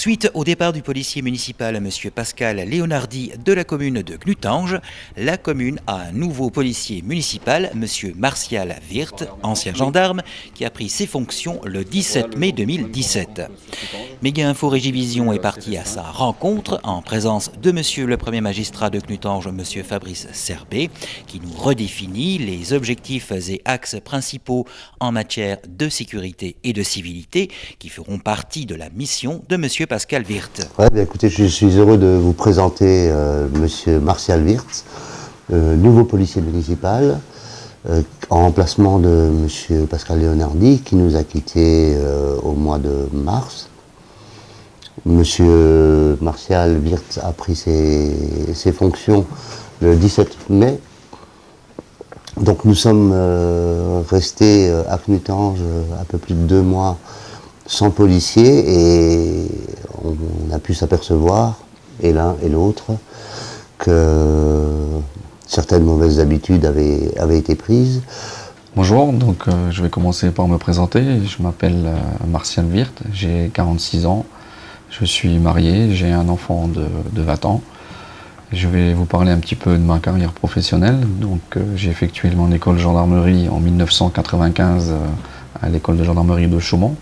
Suite au départ du policier municipal M. Pascal Léonardi de la commune de Clutange, la commune a un nouveau policier municipal, M. Martial Wirth, ancien gendarme, qui a pris ses fonctions le 17 mai 2017. Méga Info Régivision est parti à sa rencontre en présence de M. le premier magistrat de Clutange, M. Fabrice Serbet, qui nous redéfinit les objectifs et axes principaux en matière de sécurité et de civilité qui feront partie de la mission de M. Pascal Wirth. Ouais, bien, écoutez, je suis heureux de vous présenter M. Martial Wirth, nouveau policier municipal, en remplacement de M. Pascal Léonardi, qui nous a quittés au mois de mars. M. Martial Wirth a pris ses fonctions le 17 mai. Donc nous sommes restés à Clutange un peu plus de 2 mois sans policier et on a pu s'apercevoir, et l'un et l'autre, que certaines mauvaises habitudes avaient été prises. Bonjour, donc je vais commencer par me présenter. Je m'appelle Martial Wirth, j'ai 46 ans, je suis marié, j'ai un enfant de 20 ans. Je vais vous parler un petit peu de ma carrière professionnelle. Donc j'ai effectué mon école de gendarmerie en 1995 à l'école de gendarmerie de Chaumont.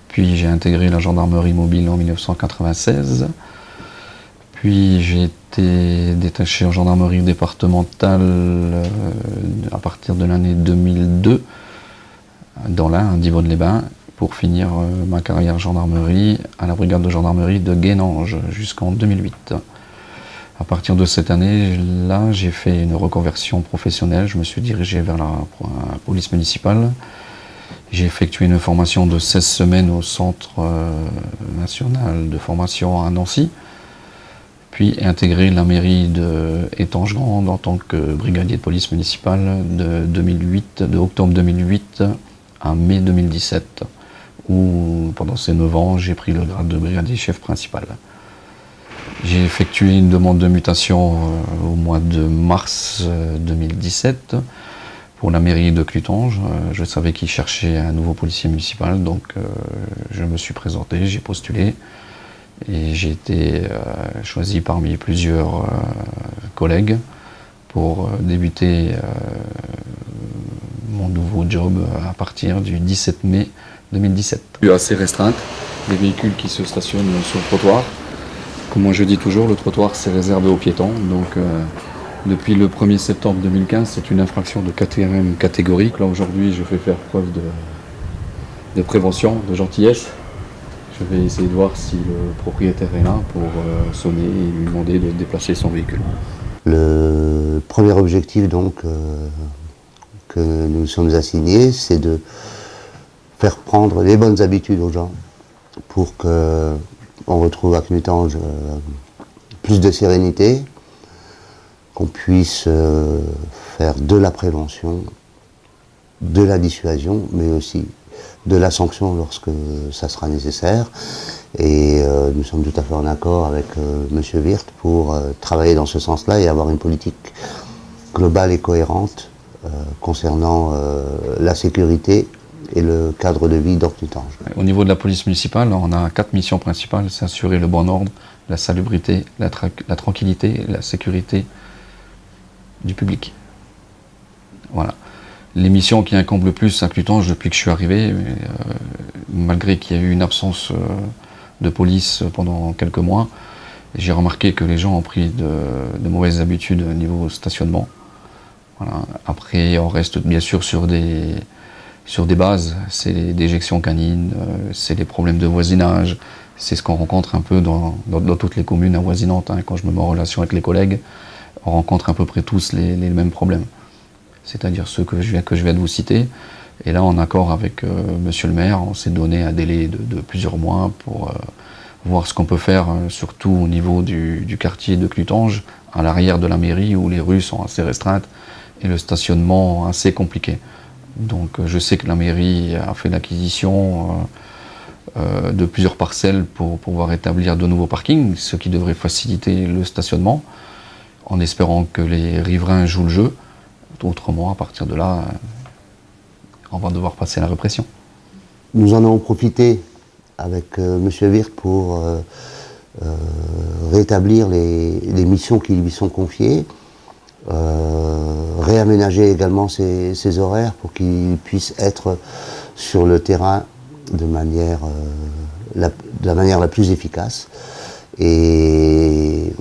Puis j'ai intégré la gendarmerie mobile en 1996. Puis j'ai été détaché en gendarmerie départementale à partir de l'année 2002 dans l'Ain, à Divonne-les-Bains, pour finir ma carrière gendarmerie à la brigade de gendarmerie de Guénange jusqu'en 2008. À partir de cette année-là, j'ai fait une reconversion professionnelle. Je me suis dirigé vers la police municipale. J'ai effectué une formation de 16 semaines au Centre national de formation à Nancy, puis intégré la mairie de Étanges-Grande en tant que brigadier de police municipale de octobre 2008 à mai 2017, où pendant ces 9 ans, j'ai pris le grade de brigadier chef principal. J'ai effectué une demande de mutation au mois de mars 2017 pour la mairie de Clutange. Je savais qu'ils cherchaient un nouveau policier municipal, donc je me suis présenté, j'ai postulé et j'ai été choisi parmi plusieurs collègues pour débuter mon nouveau job à partir du 17 mai 2017. Je suis assez restreinte, des véhicules qui se stationnent sur le trottoir. Comme moi je dis toujours, le trottoir c'est réservé aux piétons, donc depuis le 1er septembre 2015, c'est une infraction de quatrième catégorie. Là aujourd'hui je vais faire preuve de prévention, de gentillesse. Je vais essayer de voir si le propriétaire est là pour sonner et lui demander de déplacer son véhicule. Le premier objectif donc que nous sommes assignés, c'est de faire prendre les bonnes habitudes aux gens pour que on retrouve à Clutange plus de sérénité, qu'on puisse faire de la prévention, de la dissuasion, mais aussi de la sanction lorsque ça sera nécessaire. Et nous sommes tout à fait en accord avec M. Wirth pour travailler dans ce sens-là et avoir une politique globale et cohérente concernant la sécurité et le cadre de vie d'Orclutange. Au niveau de la police municipale, on a 4 missions principales: c'est assurer le bon ordre, la salubrité, la tranquillité et la sécurité du public. Voilà. Les missions qui incombent le plus à Clutange depuis que je suis arrivé, malgré qu'il y a eu une absence de police pendant quelques mois, j'ai remarqué que les gens ont pris de mauvaises habitudes au niveau stationnement. Voilà. Après, on reste bien sûr sur des bases, c'est les déjections canines, c'est les problèmes de voisinage, c'est ce qu'on rencontre un peu dans toutes les communes avoisinantes. Hein. Quand je me mets en relation avec les collègues, on rencontre à peu près tous les mêmes problèmes. C'est-à-dire ceux que je viens de vous citer. Et là, en accord avec monsieur le maire, on s'est donné un délai de plusieurs mois pour voir ce qu'on peut faire, surtout au niveau du quartier de Clutange, à l'arrière de la mairie, où les rues sont assez restreintes et le stationnement assez compliqué. Donc je sais que la mairie a fait l'acquisition de plusieurs parcelles pour pouvoir établir de nouveaux parkings, ce qui devrait faciliter le stationnement, en espérant que les riverains jouent le jeu. Autrement, à partir de là, on va devoir passer à la répression. Nous en avons profité avec M. Wirth pour rétablir les missions qui lui sont confiées, réaménager également ses horaires pour qu'il puisse être sur le terrain de la manière la plus efficace. Et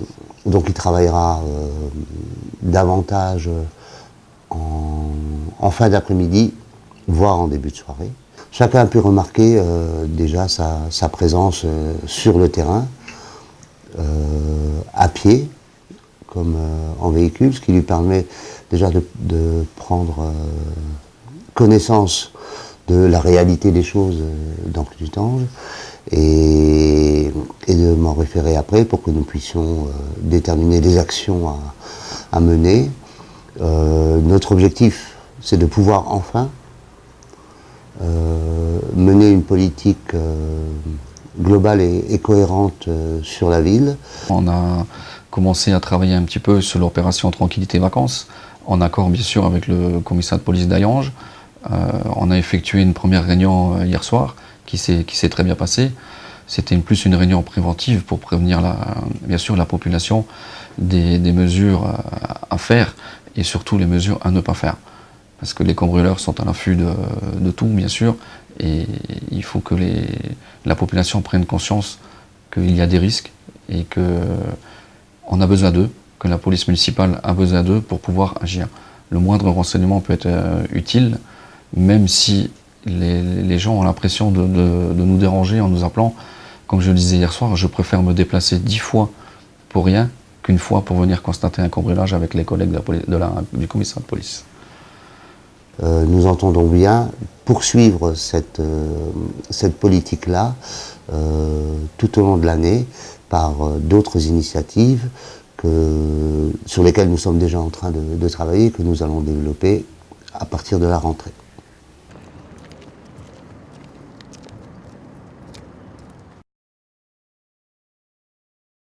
donc il travaillera davantage en fin d'après-midi, voire en début de soirée. Chacun a pu remarquer déjà sa présence sur le terrain, à pied, comme en véhicule, ce qui lui permet déjà de prendre connaissance de la réalité des choses dans Clutange et de m'en référer après pour que nous puissions déterminer des actions à mener. Notre objectif, c'est de pouvoir enfin mener une politique globale et cohérente sur la ville. On a commencé à travailler un petit peu sur l'opération Tranquillité Vacances, en accord bien sûr avec le commissariat de police d'Hayange. On a effectué une première réunion hier soir qui s'est très bien passée. C'était plus une réunion préventive pour prévenir bien sûr la population des mesures à faire et surtout les mesures à ne pas faire. Parce que les cambrioleurs sont à l'affût de tout, bien sûr, et il faut que la population prenne conscience qu'il y a des risques et qu'on a besoin d'eux, que la police municipale a besoin d'eux pour pouvoir agir. Le moindre renseignement peut être utile, même si les gens ont l'impression de nous déranger en nous appelant. Comme je le disais hier soir, je préfère me déplacer 10 fois pour rien qu'une fois pour venir constater un cambriolage avec les collègues du commissariat de police. Nous entendons bien poursuivre cette politique-là tout au long de l'année par d'autres initiatives sur lesquelles nous sommes déjà en train de travailler et que nous allons développer à partir de la rentrée.